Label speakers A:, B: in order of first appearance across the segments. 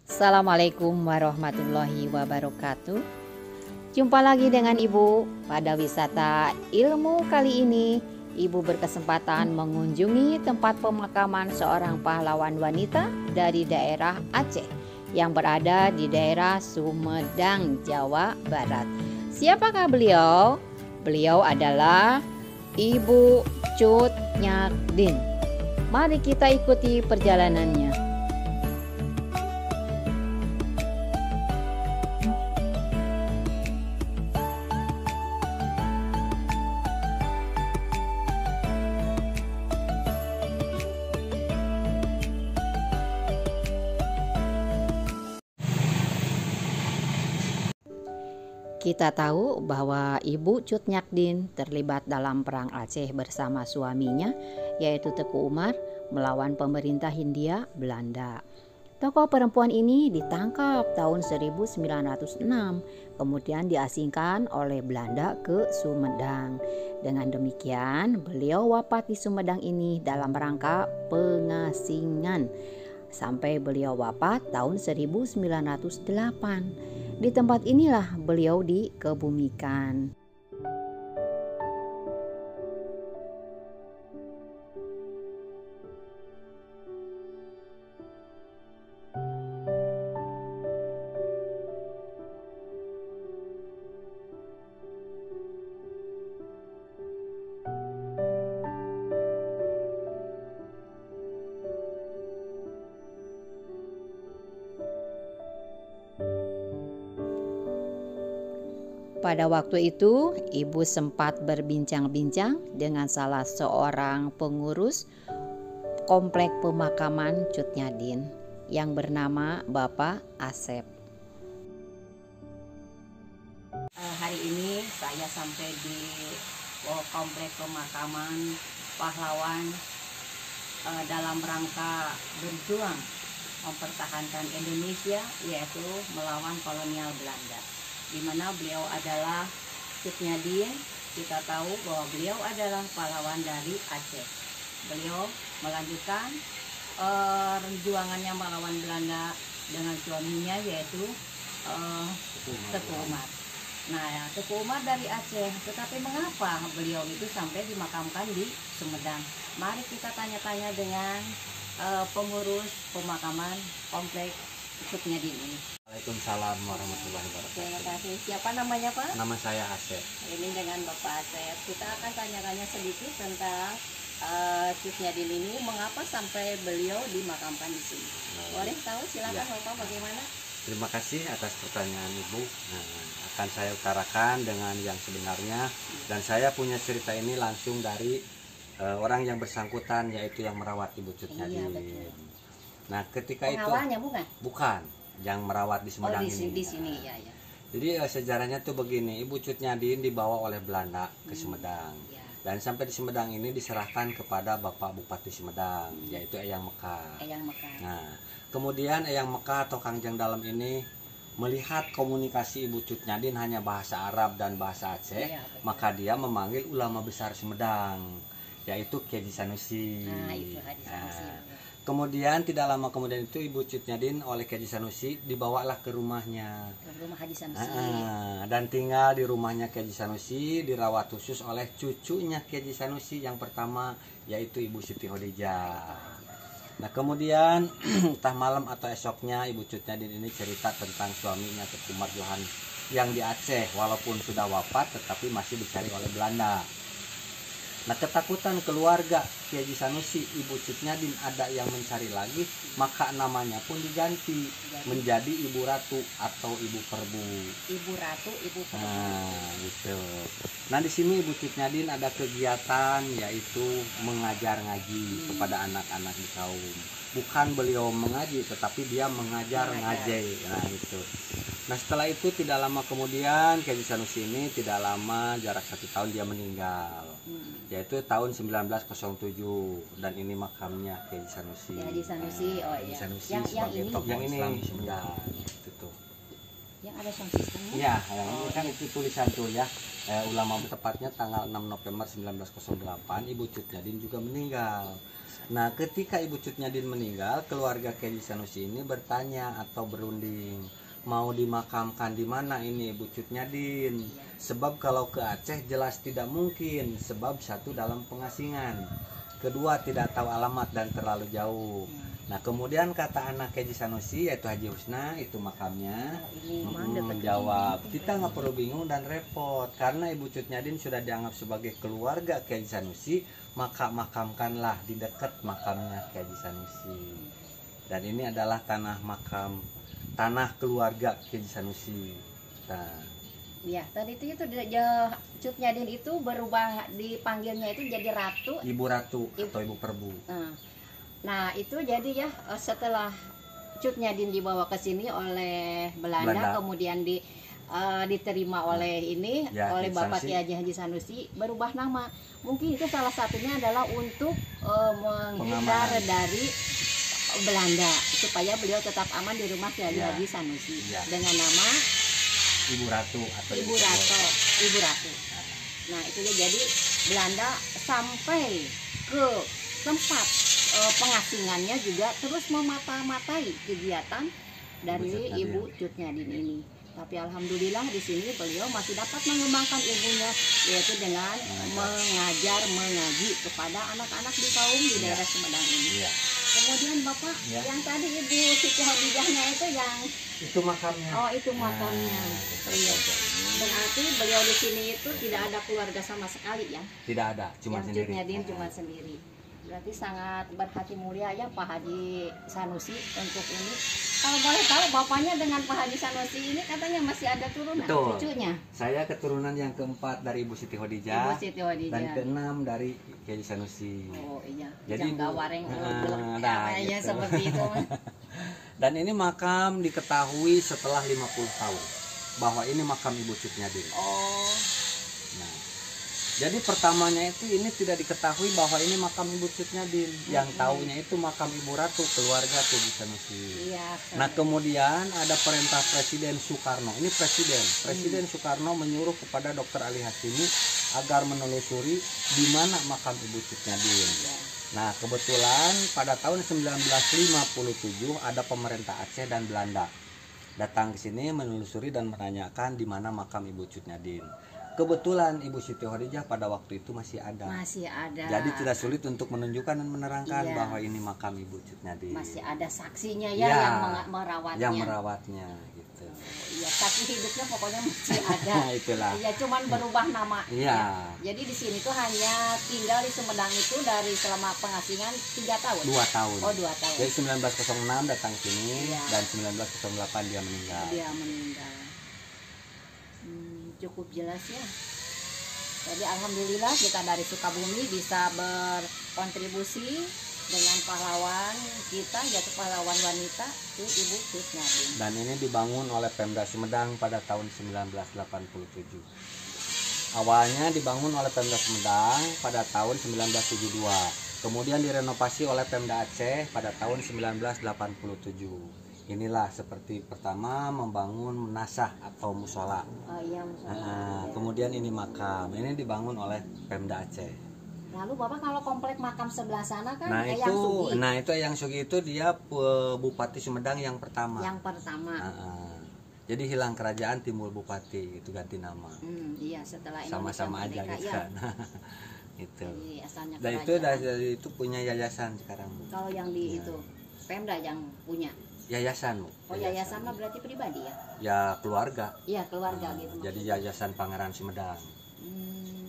A: Assalamualaikum warahmatullahi wabarakatuh. Jumpa lagi dengan Ibu pada wisata ilmu kali ini. Ibu berkesempatan mengunjungi tempat pemakaman seorang pahlawan wanita dari daerah Aceh yang berada di daerah Sumedang, Jawa Barat. Siapakah beliau? Beliau adalah Ibu Cut Nyadin. Mari kita ikuti perjalanannya. Kita tahu bahwa Ibu Cut Nyadin terlibat dalam Perang Aceh bersama suaminya yaitu Teku Umar melawan pemerintah Hindia Belanda. Tokoh perempuan ini ditangkap tahun 1906, kemudian diasingkan oleh Belanda ke Sumedang. Dengan demikian, beliau wafat di Sumedang ini dalam rangka pengasingan sampai beliau wafat tahun 1908. Di tempat inilah beliau dikebumikan. Pada waktu itu, ibu sempat berbincang-bincang dengan salah seorang pengurus komplek pemakaman Cut Nyadin yang bernama Bapak Asep. Hari ini saya sampai di komplek pemakaman pahlawan dalam rangka berjuang mempertahankan Indonesia, yaitu melawan kolonial Belanda, di mana beliau adalah Cut Nyadin. Kita tahu bahwa beliau adalah pahlawan dari Aceh. Beliau melanjutkan perjuangannya melawan Belanda dengan suaminya yaitu Teku Umar. Nah, Teku Umar dari Aceh, tetapi mengapa beliau itu sampai dimakamkan di Sumedang? Mari kita tanya-tanya dengan pengurus pemakaman komplek Cut Nyadin ini.
B: Waalaikumsalam warahmatullahi wabarakatuh.
A: Terima kasih. Siapa namanya, Pak?
B: Nama saya Asep.
A: Ini dengan Bapak Asep. Kita akan tanya-tanya sedikit tentang Cut Nyadin ini, mengapa sampai beliau dimakamkan di sini. Boleh tahu? Silakan
B: Ya.
A: Bapak, bagaimana?
B: Terima kasih atas pertanyaan Ibu. Nah, akan saya utarakan dengan yang sebenarnya, dan saya punya cerita ini langsung dari orang yang bersangkutan, yaitu yang merawat Ibu Cut
A: Iya,
B: Nyadin.
A: betul.
B: Nah, ketika
A: Pengawalnya
B: itu
A: bukan?
B: bukan yang merawat di Sumedang
A: di
B: ini.
A: sini ya, ya.
B: Jadi sejarahnya tuh begini, Ibu Cut Nyadin dibawa oleh Belanda ke Sumedang.
A: Ya.
B: Dan sampai di Sumedang ini diserahkan kepada Bapak Bupati Sumedang, yaitu Eyang Mekar.
A: Eyang Mekar.
B: Nah, kemudian Eyang Mekar atau Kangjeng Dalam ini melihat komunikasi Ibu Cut Nyadin hanya bahasa Arab dan bahasa Aceh,
A: Iya, betul.
B: maka dia memanggil ulama besar Sumedang, yaitu Kiai Haji Sanusi.
A: Nah, itu Haji Sanusi.
B: Nah, kemudian tidak lama kemudian itu Ibu Cut Nyadin oleh Kiai Haji Sanusi dibawalah ke rumahnya.
A: Ke rumah Haji Sanusi.
B: Dan tinggal di rumahnya Kiai Haji Sanusi, dirawat khusus oleh cucunya Kiai Haji Sanusi yang pertama, yaitu Ibu Siti Khadijah. Nah, kemudian entah malam atau esoknya Ibu Cut Nyadin ini cerita tentang suaminya Teku Umar Johan yang di Aceh, walaupun sudah wafat tetapi masih dicari oleh Belanda. Nah, ketakutan keluarga Kiai Haji Sanusi, Ibu Cut Nyadin ada yang mencari lagi, maka namanya pun diganti menjadi Ibu Ratu atau Ibu Perbu.
A: Ibu Ratu, Ibu Perbu.
B: Nah, gitu. Nah, di sini Ibu Cut Nyadin ada kegiatan yaitu mengajar ngaji kepada anak-anak di kaum. Bukan beliau mengaji, tetapi dia mengajar ngaji. Nah, itu. Nah, setelah itu tidak lama kemudian Kiai Haji Sanusi ini tidak lama, jarak 1 tahun dia meninggal, yaitu tahun 1907, dan ini makamnya Kiai Haji Sanusi.
A: Kiai Haji Sanusi, oh
B: Kiai Haji
A: iya.
B: Sanusi
A: Yang
B: sebagai
A: ini?
B: tokoh
A: Yang
B: Islam
A: ini?
B: di Sumedang. Itu tuh.
A: Yang ada sound systemnya?
B: Iya, yang ini kan itu tulisan tuh ya. Ulama tepatnya tanggal 6 November 1908 Ibu Cut Nyadin juga meninggal. Nah, ketika Ibu Cut Nyadin meninggal, keluarga Ki Haji Sanusi ini bertanya atau berunding, mau dimakamkan di mana ini Ibu Cut Nyadin? Sebab kalau ke Aceh jelas tidak mungkin, sebab satu dalam pengasingan, kedua tidak tahu alamat dan terlalu jauh. Nah, kemudian kata anak Ki Haji Sanusi yaitu Haji Husna, itu makamnya, menjawab, kita nggak perlu bingung dan repot karena Ibu Cut Nyadin sudah dianggap sebagai keluarga Ki Haji Sanusi, maka makamkanlah di dekat makamnya Ki Haji Sanusi. Dan ini adalah tanah makam, tanah keluarga Ki Haji Sanusi. Nah,
A: Ya, tadi itu Cut Nyadin itu berubah, dipanggilnya itu jadi Ratu.
B: Ibu Ratu atau Ibu Perbu.
A: Nah, itu jadi ya setelah Cut Nyadin dibawa ke sini oleh Belanda. Kemudian diterima oleh ini
B: Ya,
A: oleh Bapak
B: Sanusi.
A: Ki Haji Sanusi, berubah nama. Mungkin itu salah satunya adalah untuk menghindar
B: Pengamanan
A: dari Belanda supaya beliau tetap aman di rumah Ki Haji
B: Ya.
A: Sanusi
B: Ya.
A: dengan nama
B: Ibu Ratu atau
A: Ibu Ratu. Nah, itu dia, jadi Belanda sampai ke tempat pengasingannya juga terus memata-matai kegiatan dari Ibu Cut Nyadin ini. Tapi alhamdulillah di sini beliau masih dapat mengembangkan ilmunya, yaitu dengan mengaji kepada anak-anak di kaum di daerah Sumedang ini.
B: Ya.
A: Kemudian Bapak,
B: Ya.
A: yang tadi Ibu Siti Hadijahnya itu yang
B: Itu makamnya.
A: oh itu makamnya. Iya. Berarti beliau di sini itu tidak ada keluarga sama sekali ya.
B: Tidak ada, cuma
A: Yang Cut
B: sendiri.
A: Nyadin cuma sendiri. Berarti sangat berhati mulia ya Pak Haji Sanusi untuk ini. Kalau boleh tahu bapaknya dengan Pak Haji Sanusi ini katanya masih ada turunan.
B: Betul.
A: Cucunya.
B: Saya keturunan yang keempat dari Ibu Siti
A: Ibu
B: Hadijah
A: Siti Hadijah.
B: dan keenam dari Ki Haji Sanusi.
A: Oh iya.
B: Jadi
A: Jangka
B: Ibu-
A: wareng
B: nah,
A: ya
B: gitu.
A: seperti itu.
B: Dan ini makam diketahui setelah 50 tahun bahwa ini makam Ibu Cut Nyadin.
A: Oh.
B: Nah, jadi pertamanya itu ini tidak diketahui bahwa ini makam Ibu Cut Nyadin. Yang tahunya itu makam Ibu Ratu, keluarga Ki Haji Sanusi.
A: Iya.
B: Nah, kemudian ada perintah Presiden Soekarno. Ini Presiden Soekarno menyuruh kepada Dr. Ali Hashimi agar menelusuri di mana makam Ibu Cut Nyadin. Nah, kebetulan pada tahun 1957 ada pemerintah Aceh dan Belanda datang ke sini menelusuri dan menanyakan di mana makam Ibu Cut Nyadin. Kebetulan Ibu Siti Hadijah pada waktu itu masih ada.
A: Masih ada.
B: Jadi tidak sulit untuk menunjukkan dan menerangkan
A: Iya.
B: bahwa ini makam Ibu Cut Nyadin.
A: Masih ada saksinya ya,
B: Ya,
A: yang merawatnya.
B: Yang merawatnya gitu.
A: Iya, saksi hidupnya pokoknya masih ada.
B: Nah, itulah.
A: Iya, cuman berubah nama.
B: Iya.
A: Jadi di sini tuh hanya tinggal di Sumedang itu dari selama pengasingan 3 tahun.
B: 2 tahun.
A: Oh, 2 tahun.
B: Jadi 1906 datang sini
A: Iya.
B: dan 1908 dia meninggal.
A: Dia meninggal. Cukup jelas ya. Jadi alhamdulillah kita dari Sukabumi bisa berkontribusi dengan pahlawan kita, yaitu pahlawan wanita itu Ibu Cut Nyadin.
B: Dan ini dibangun oleh Pemda Sumedang pada tahun 1987. Awalnya dibangun oleh Pemda Sumedang pada tahun 1972. Kemudian direnovasi oleh Pemda Aceh pada tahun 1987. Inilah seperti pertama membangun menasah atau musola.
A: Oh iya,
B: Kemudian ini makam. Ini dibangun oleh Pemda Aceh.
A: Lalu Bapak kalau komplek makam sebelah sana kan
B: Nah
A: Eyang Sugi.
B: itu Eyang Sugi itu dia Bupati Sumedang yang pertama.
A: Yang pertama.
B: Jadi hilang kerajaan timbul bupati, itu ganti nama.
A: Iya, setelah
B: Sama-sama aja
A: Indonesia
B: gitu
A: merdeka,
B: kan. Itu.
A: Jadi asalnya
B: Dan itu
A: kerajaan.
B: dari itu punya yayasan sekarang. Bu.
A: Kalau yang di itu Pemda yang punya.
B: Yayasan, Bu.
A: Oh, yayasan mah berarti pribadi ya?
B: Ya keluarga.
A: Iya, keluarga gitu.
B: Jadi
A: maksudnya.
B: Yayasan Pangeran Sumedang.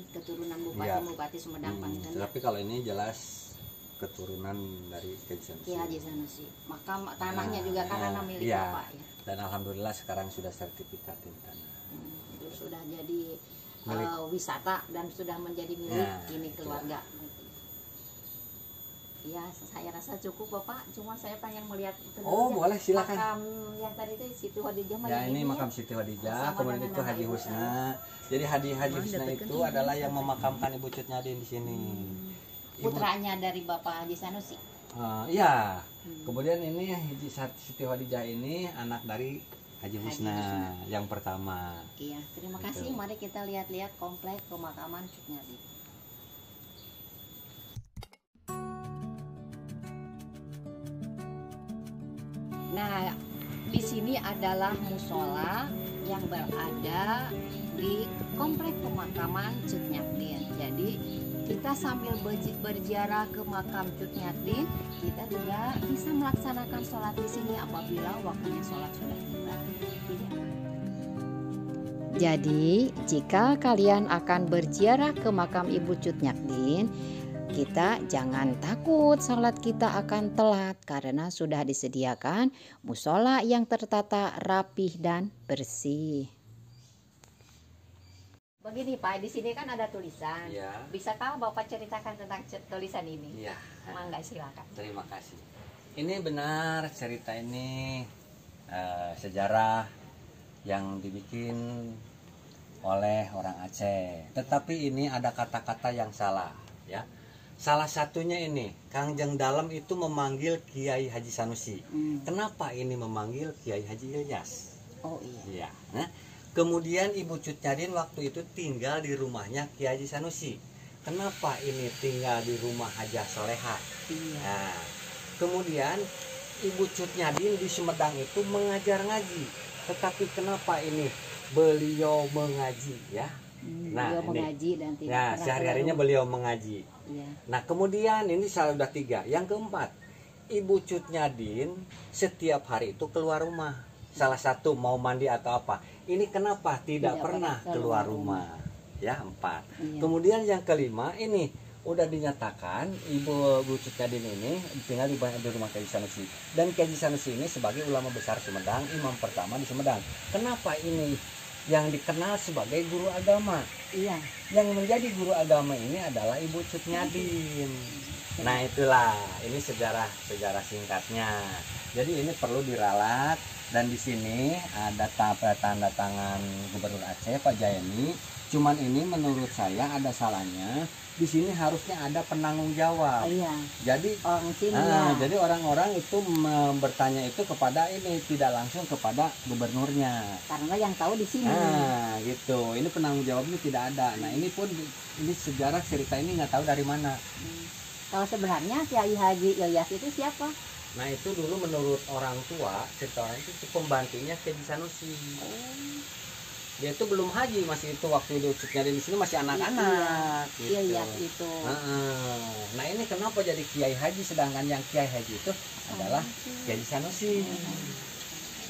A: Keturunan
B: Iya.
A: Bupati Sumedang Pangeran.
B: Tapi kalau ini jelas keturunan dari Ki Haji Sanusi.
A: Ki Haji Sanusi. Makam tanahnya juga kan tanah milik
B: iya.
A: Bapak ya.
B: Dan alhamdulillah sekarang sudah sertifikat tanah.
A: Itu sudah jadi
B: Milik.
A: wisata dan sudah menjadi milik
B: Nah,
A: ini
B: itu.
A: keluarga. Iya, saya rasa cukup Bapak. Cuma saya pengen melihat itu
B: Oh,
A: dulu ya.
B: boleh, silakan.
A: Makam yang tadi itu Siti Hadijah mah
B: Ya
A: yang
B: ini
A: ya.
B: makam Siti Hadijah,
A: Sama
B: kemudian
A: dengan
B: itu
A: nama
B: Haji
A: ibu
B: Husna. Jadi Haji Husna itu adalah yang memakamkan Ibu Cut Nyadin di sini.
A: Putranya dari Bapak Haji Sanusi.
B: Iya. Kemudian ini Siti Hadijah ini anak dari Haji Husna yang pertama.
A: Iya, terima kasih. Mari kita lihat-lihat komplek pemakaman Cut Nyadin. Nah, di sini adalah musola yang berada di komplek pemakaman Cut Nyadin. Jadi kita sambil berziarah ke makam Cut Nyadin, kita juga bisa melaksanakan sholat di sini apabila waktunya sholat sudah tiba. Jadi, jika kalian akan berziarah ke makam Ibu Cut Nyadin, kita jangan takut sholat kita akan telat karena sudah disediakan musola yang tertata rapih dan bersih. Begini Pak, di sini kan ada tulisan.
B: Ya.
A: Bisakah Bapak ceritakan tentang tulisan ini?
B: Iya.
A: Mangga, silakan.
B: Terima kasih. Ini benar cerita ini sejarah yang dibikin oleh orang Aceh. Tetapi ini ada kata-kata yang salah, ya. Salah satunya ini, Kangjeng Dalem itu memanggil Kiai Haji Sanusi. Kenapa ini memanggil Kiai Haji Ilyas?
A: Oh iya.
B: Iya. Nah, kemudian Ibu Cut Nyadin waktu itu tinggal di rumahnya Kiai Haji Sanusi. Kenapa ini tinggal di rumah Hajah Soleha?
A: Iya.
B: Nah, kemudian Ibu Cut Nyadin di Sumedang itu mengajar ngaji. Tetapi kenapa ini beliau mengaji, ya? Nah,
A: beliau mengaji dan tidak
B: ya,
A: pernah
B: sehari-harinya
A: keluar.
B: beliau mengaji.
A: Iya.
B: Nah, kemudian ini sudah 3. Yang keempat, Ibu Cut Nyadin setiap hari itu keluar rumah. Salah satu mau mandi atau apa. Ini kenapa tidak pernah keluar rumah? Ya, 4.
A: Iya.
B: Kemudian yang kelima, ini udah dinyatakan Ibu Cut Nyadin ini tinggal di rumah Kiai Sanusi. Dan Kiai Sanusi ini sebagai ulama besar Sumedang, imam pertama di Sumedang. Kenapa ini yang dikenal sebagai guru agama?
A: Iya.
B: Yang menjadi guru agama ini adalah Ibu Cut Nyadin. Nah, itulah ini sejarah singkatnya. Jadi ini perlu diralat, dan di sini ada tanda tangan Gubernur Aceh Pak Jayani. Cuman ini menurut saya ada salahnya. Di sini harusnya ada penanggung jawab.
A: Iya.
B: Jadi
A: orang sini ya.
B: jadi orang-orang itu bertanya itu kepada ini, tidak langsung kepada gubernurnya.
A: Karena yang tahu di sini.
B: Nah, gitu. Ini penanggung jawabnya tidak ada. Nah, ini pun ini sejarah cerita ini nggak tahu dari mana.
A: Kalau sebenarnya Kiai Haji Ilyas itu siapa?
B: Nah, itu dulu menurut orang tua, cerita orang itu pembantunya Kiai Sanusi. Dia itu belum haji, masih itu waktu itu Cut Nyadin di sini masih anak-anak.
A: Iya,
B: gitu.
A: iya itu.
B: Nah, ini kenapa jadi Kiai Haji, sedangkan yang Kiai Haji itu adalah Kiai Sanusi.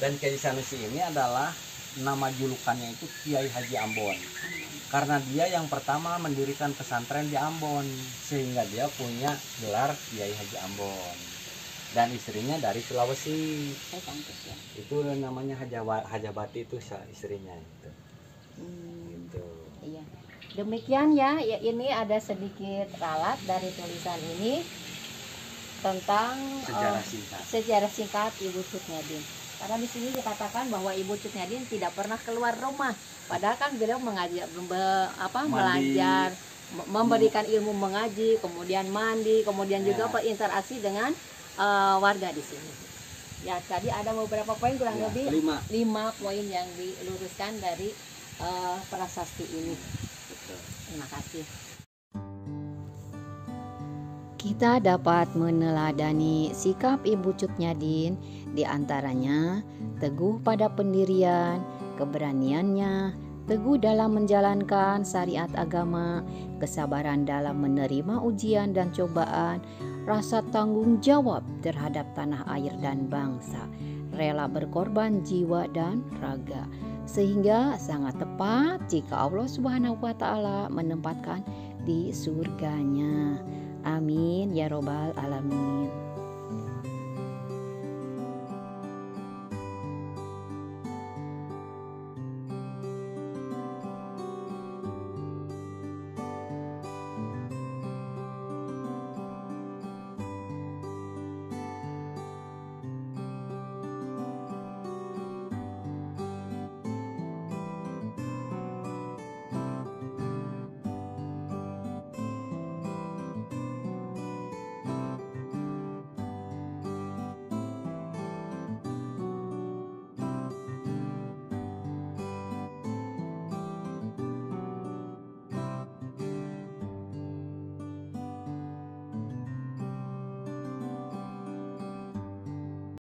B: Dan Kiai Sanusi ini adalah nama julukannya itu Kiai Haji Ambon. Karena dia yang pertama mendirikan pesantren di Ambon, sehingga dia punya gelar Kiai Haji Ambon. Dan istrinya dari Sulawesi. Itu namanya Hajabati itu istrinya itu. Gitu.
A: Iya. Demikian ya, ini ada sedikit ralat dari tulisan ini tentang sejarah singkat Ibu Cut Nyadin. Karena di sini dikatakan bahwa Ibu Cut Nyadin tidak pernah keluar rumah. Padahal kan beliau mengajar, belajar, memberikan ilmu mengaji, kemudian mandi, kemudian juga berinteraksi dengan warga di sini. Ya, tadi ada beberapa poin, kurang lebih 5 poin yang diluruskan dari prasasti ini. Terima kasih. Kita dapat meneladani sikap Ibu Cut Nyadin, diantaranya teguh pada pendirian, keberaniannya, teguh dalam menjalankan syariat agama, kesabaran dalam menerima ujian dan cobaan, rasa tanggung jawab terhadap tanah air dan bangsa, rela berkorban jiwa dan raga, sehingga sangat tepat jika Allah Subhanahu wa Ta'ala menempatkan di surganya. Amin ya robbal alamin.